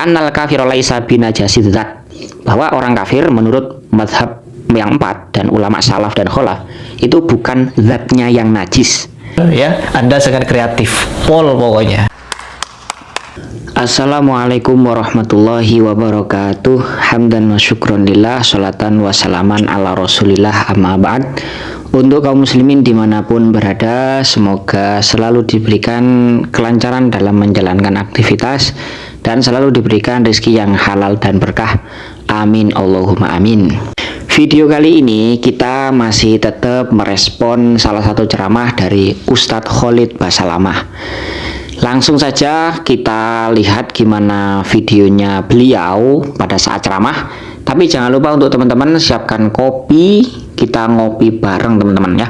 annal kafir laisa binajasid dzat, bahwa orang kafir menurut mazhab yang 4 dan ulama salaf dan khalaf itu bukan zatnya yang najis. Ya, Anda sangat kreatif. Pol pokoknya. Assalamualaikum warahmatullahi wabarakatuh. Hamdan wa syukron lillah, sholatan wa salaman ala rasulillah, amma ba'd. Untuk kaum muslimin dimanapun berada, semoga selalu diberikan kelancaran dalam menjalankan aktivitas dan selalu diberikan rezeki yang halal dan berkah. Amin Allahumma amin. Video kali ini kita masih tetap merespon salah satu ceramah dari Ustadz Khalid Basalamah. Langsung saja kita lihat gimana videonya beliau pada saat ceramah. Tapi jangan lupa untuk teman-teman siapkan kopi, kita ngopi bareng teman-teman ya.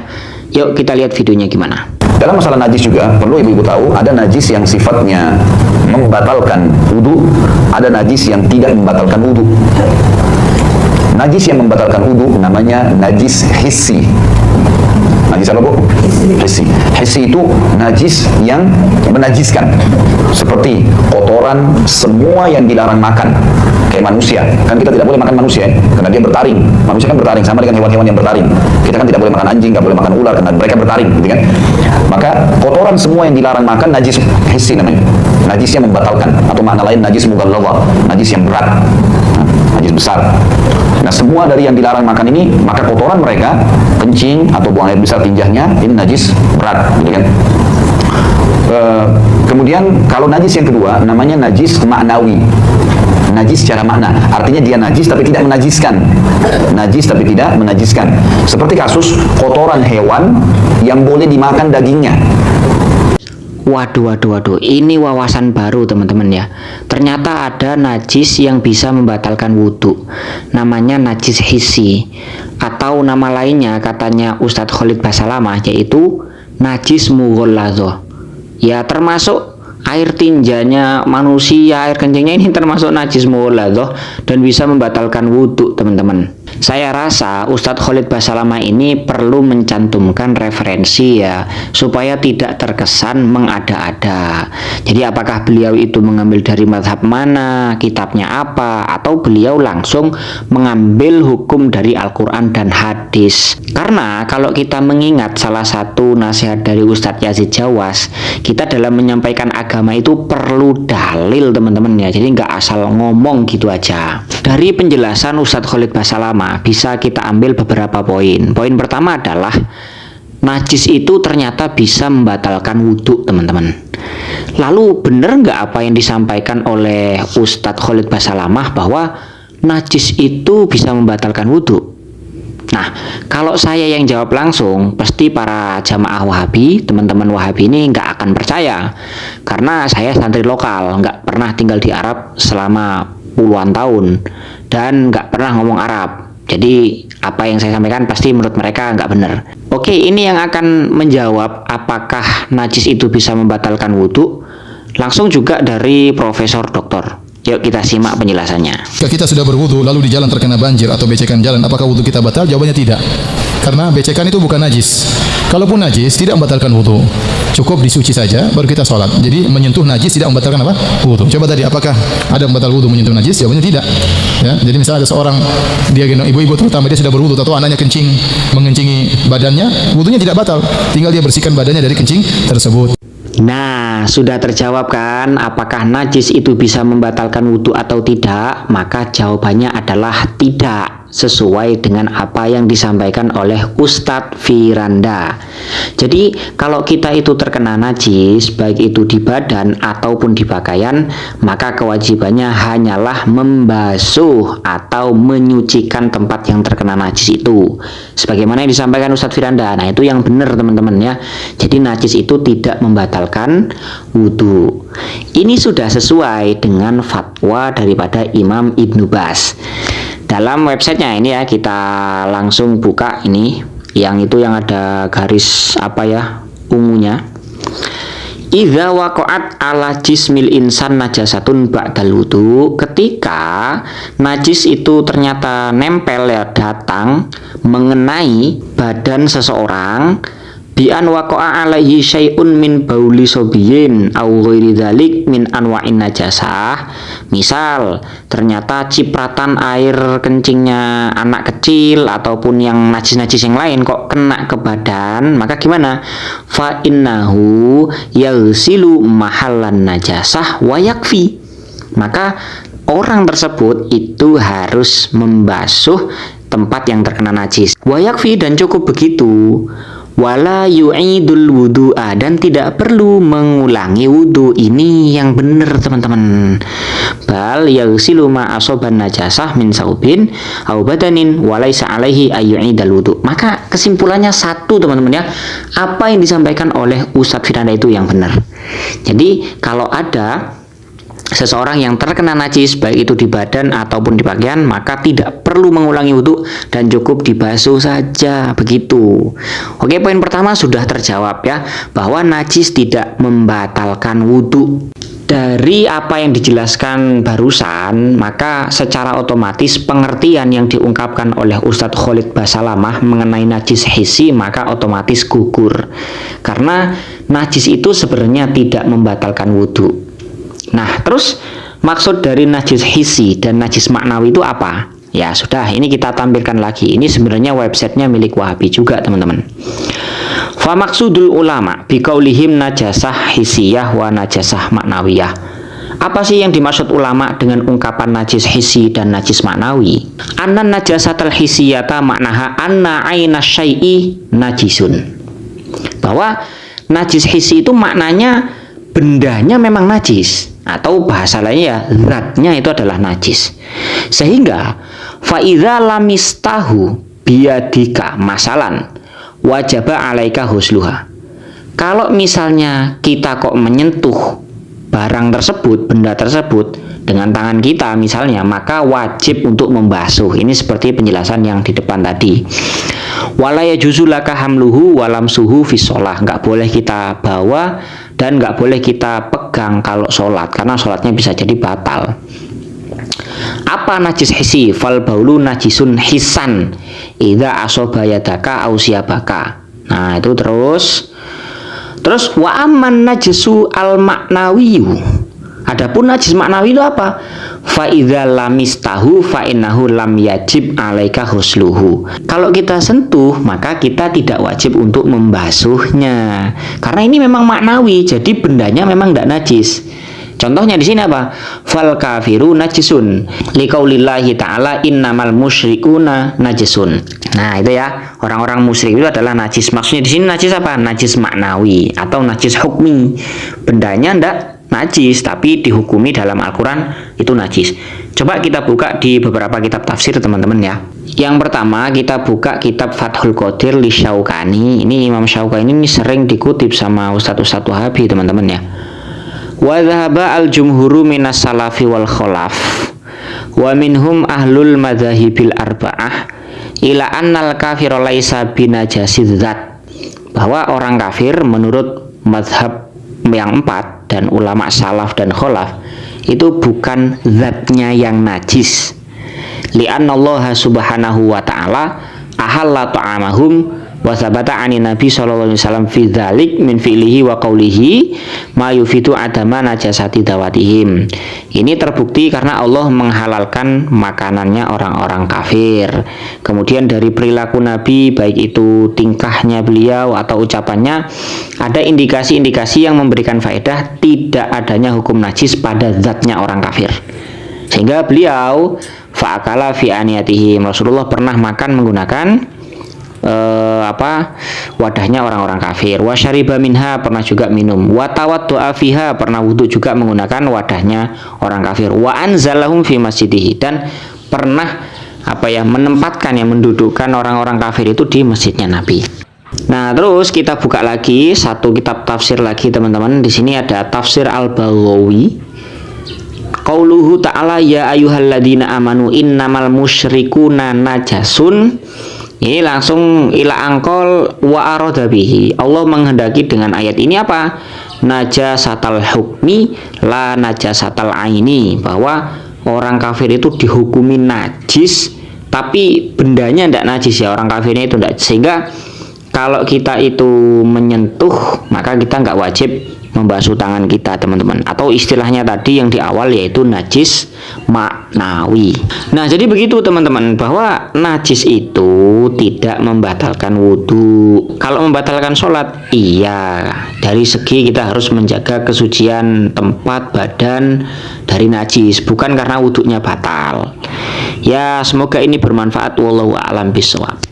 Yuk kita lihat videonya gimana. Dalam masalah najis juga perlu ibu-ibu tahu, ada najis yang sifatnya membatalkan wudu, ada najis yang tidak membatalkan wudu. Najis yang membatalkan wudu namanya najis hissi. Najis apa, Bu? Hissi. Hissi itu najis yang menajiskan, seperti kotoran, semua yang dilarang makan, kayak manusia. Kan kita tidak boleh makan manusia ya, karena dia bertaring. Manusia kan bertaring, sama dengan hewan-hewan yang bertaring. Kita kan tidak boleh makan anjing, tidak boleh makan ular, karena mereka bertaring, gitu kan? Maka kotoran semua yang dilarang makan najis hissi namanya. Najis yang membatalkan, atau makna lain najis mughalladhah, najis yang berat, najis besar. Nah, semua dari yang dilarang makan ini, maka kotoran mereka, kencing atau buang air besar tinjahnya, ini najis berat, gitu kan? Kemudian kalau najis yang kedua namanya najis maknawi. Najis secara makna, artinya dia najis tapi tidak menajiskan. Najis tapi tidak menajiskan. Seperti kasus kotoran hewan yang boleh dimakan dagingnya. Waduh, ini wawasan baru teman-teman ya. Ternyata ada najis yang bisa membatalkan wudhu, namanya najis hissi, atau nama lainnya katanya Ustadz Khalid Basalamah yaitu najis mughalladhah. Ya termasuk air tinjanya manusia, air kencingnya ini termasuk najis mughalladhah dan bisa membatalkan wudhu teman-teman. Saya rasa Ustadz Khalid Basalamah ini perlu mencantumkan referensi ya, supaya tidak terkesan mengada-ada. Jadi apakah beliau itu mengambil dari mazhab mana, kitabnya apa, atau beliau langsung mengambil hukum dari Al-Quran dan hadis. Karena kalau kita mengingat salah satu nasihat dari Ustadz Yazid Jawas, kita dalam menyampaikan agama itu perlu dalil teman-teman ya, jadi nggak asal ngomong gitu aja. Dari penjelasan Ustadz Khalid Basalamah bisa kita ambil beberapa poin. Poin pertama adalah najis itu ternyata bisa membatalkan wudhu teman-teman. Lalu benar nggak apa yang disampaikan oleh Ustadz Khalid Basalamah bahwa najis itu bisa membatalkan wudhu? Nah, kalau saya yang jawab langsung, pasti para jamaah Wahabi, teman-teman Wahabi ini nggak akan percaya. Karena saya santri lokal, nggak pernah tinggal di Arab selama puluhan tahun dan nggak pernah ngomong Arab. Jadi apa yang saya sampaikan pasti menurut mereka nggak benar. Oke, ini yang akan menjawab apakah najis itu bisa membatalkan wudhu langsung juga dari Profesor Doktor. Yuk kita simak penjelasannya. Jika kita sudah berwudu lalu di jalan terkena banjir atau becekan jalan, apakah wudu kita batal? Jawabannya tidak. Karena becekan itu bukan najis. Kalaupun najis tidak membatalkan wudu. Cukup disuci saja baru kita sholat. Jadi menyentuh najis tidak membatalkan apa? Wudu. Coba tadi apakah ada membatal wudu menyentuh najis? Jawabannya tidak. Ya, jadi misalnya ada seorang dia gendong ibu-ibu terutama dia sudah berwudu atau anaknya kencing mengencingi badannya, wudunya tidak batal. Tinggal dia bersihkan badannya dari kencing tersebut. Nah, sudah terjawab kan apakah najis itu bisa membatalkan wudhu atau tidak? Maka jawabannya adalah tidak, sesuai dengan apa yang disampaikan oleh Ustadz Firanda. Jadi kalau kita itu terkena najis, baik itu di badan ataupun di pakaian, maka kewajibannya hanyalah membasuh atau menyucikan tempat yang terkena najis itu, sebagaimana yang disampaikan Ustadz Firanda. Nah itu yang benar teman-teman ya. Jadi najis itu tidak membatalkan wudhu. Ini sudah sesuai dengan fatwa daripada Imam Ibnu Baz. Dalam websitenya ini ya, kita langsung buka ini, yang itu yang ada garis apa ya, ungunya. Idza waqa'at ala jismil insan najasatun ba'dal wudu, ketika najis itu ternyata nempel ya, datang mengenai badan seseorang bi an waqa'a alaihi syai'un min bauli sobiyin au ghairi dzalik min anwa'in najasah. Misal ternyata cipratan air kencingnya anak kecil ataupun yang najis-najis yang lain kok kena ke badan, maka gimana? Fa innahu yaghsilu mahallan najasah wa yakfi. Maka orang tersebut itu harus membasuh tempat yang terkena najis. Wa yakfi, dan cukup begitu. Wala yu'idul wudu'a, dan tidak perlu mengulangi wudu. Ini yang benar teman-teman. Bal yaghsilu ma asoban najasah min saubin au badanin walaysa alaihi ayyu'idal wudu. Maka kesimpulannya satu teman-teman ya, apa yang disampaikan oleh Ustadz Firanda itu yang benar. Jadi kalau ada seseorang yang terkena najis baik itu di badan ataupun di pakaian, maka tidak perlu mengulangi wudhu dan cukup dibasuh saja, begitu. Oke, poin pertama sudah terjawab ya, bahwa najis tidak membatalkan wudhu. Dari apa yang dijelaskan barusan, maka secara otomatis pengertian yang diungkapkan oleh Ustadz Khalid Basalamah mengenai najis hissi maka otomatis gugur, karena najis itu sebenarnya tidak membatalkan wudhu. Nah, terus maksud dari najis hissi dan najis maknawi itu apa? Ya sudah, ini kita tampilkan lagi. Ini sebenarnya websitenya milik Wahabi juga teman-teman. Fa maksudul ulama biqaulihim najasah hissiyah wa najasah maknawiyah. Apa sih yang dimaksud ulama dengan ungkapan najis hissi dan najis maknawi? Anna najasatal hissiyata maknaha anna aina syai'i najisun. Bahwa najis hissi itu maknanya bendanya memang najis, atau bahasa lainnya zatnya itu adalah najis. Sehingga faidza lamistahu biyadika masalan wajaba alaika husluha. Kalau misalnya kita kok menyentuh barang tersebut, benda tersebut dengan tangan kita misalnya, maka wajib untuk membasuh. Ini seperti penjelasan yang di depan tadi. Wala yajuzu laka hamluhu walam suhu fi sholah. Nggak boleh kita bawa dan nggak boleh kita pegang kalau sholat, karena sholatnya bisa jadi batal. Apa najis hissi? Fal baulu najisun hisan idza asoba yadaka au siyabaka. Nah, itu terus wa amman najisu al maknawiyu. Adapun najis maknawi itu apa? Fa idza lamistahu fa innahu lam yajib alaika husluhu. Kalau kita sentuh, maka kita tidak wajib untuk membasuhnya. Karena ini memang maknawi, jadi bendanya memang tidak najis. Contohnya di sini apa? Fal kafiru najisun. Liqaulillahi ta'ala innamal musyrikuna najisun. Nah, itu ya, orang-orang musyrik itu adalah najis. Maksudnya di sini najis apa? Najis maknawi atau najis hukmi. Bendanya ndak najis, tapi dihukumi dalam Al-Quran itu najis. Coba kita buka di beberapa kitab tafsir teman-teman ya. Yang pertama kita buka kitab Fathul Qadir li Syaukani. Ini Imam Syaukani ini sering dikutip sama Ustadz-Ustadz Wahabi teman-teman ya. Wa dhahaba al-jumhuru minas salafi wal kholaf wa minhum ahlul madzahibil arba'ah ila annal kafir laisa binajasid dzat. Bahwa orang kafir menurut mazhab yang 4 dan ulama salaf dan kholaf itu bukan zatnya yang najis. Li'annallaha subhanahu wa ta'ala ahalla ta'amahum wa thabata 'ani nabi sallallahu alaihi wasallam fi dzalik min fi'lihi wa qawlihi ma yufitu adama najasati dawatihim. Ini terbukti karena Allah menghalalkan makanannya orang-orang kafir. Kemudian dari perilaku Nabi, baik itu tingkahnya beliau atau ucapannya, ada indikasi-indikasi yang memberikan faedah tidak adanya hukum najis pada zatnya orang kafir. Sehingga beliau fa'akala fi aniyatihim, Rasulullah pernah makan menggunakan wadahnya orang-orang kafir. Wa syariba minha, pernah juga minum. Wa tawaddu'a fiha, pernah wudu juga menggunakan wadahnya orang kafir. Wa anzalahum fi masjidihi, dan pernah menempatkan, yang mendudukkan orang-orang kafir itu di masjidnya Nabi. Nah, terus kita buka lagi satu kitab tafsir lagi teman-teman. Di sini ada tafsir Al-Baghawi. Qauluhu ta'ala ya ayyuhalladzina amanu innamal musyrikuna najasun. Ini langsung ila angkol wa arada bihi. Allah menghendaki dengan ayat ini apa? Najasatal hukmi la najasatal aini. Bahwa orang kafir itu dihukumi najis, tapi bendanya tidak najis ya, orang kafirnya itu tidak. Sehingga Kalau kita itu menyentuh, maka kita nggak wajib membasuh tangan kita, teman-teman. Atau istilahnya tadi yang di awal yaitu najis maknawi. Nah, jadi begitu teman-teman, bahwa najis itu tidak membatalkan wudhu. Kalau membatalkan sholat, iya. Dari segi kita harus menjaga kesucian tempat, badan dari najis, bukan karena wudhunya batal. Ya, semoga ini bermanfaat. Wallahu a'lam bishawab.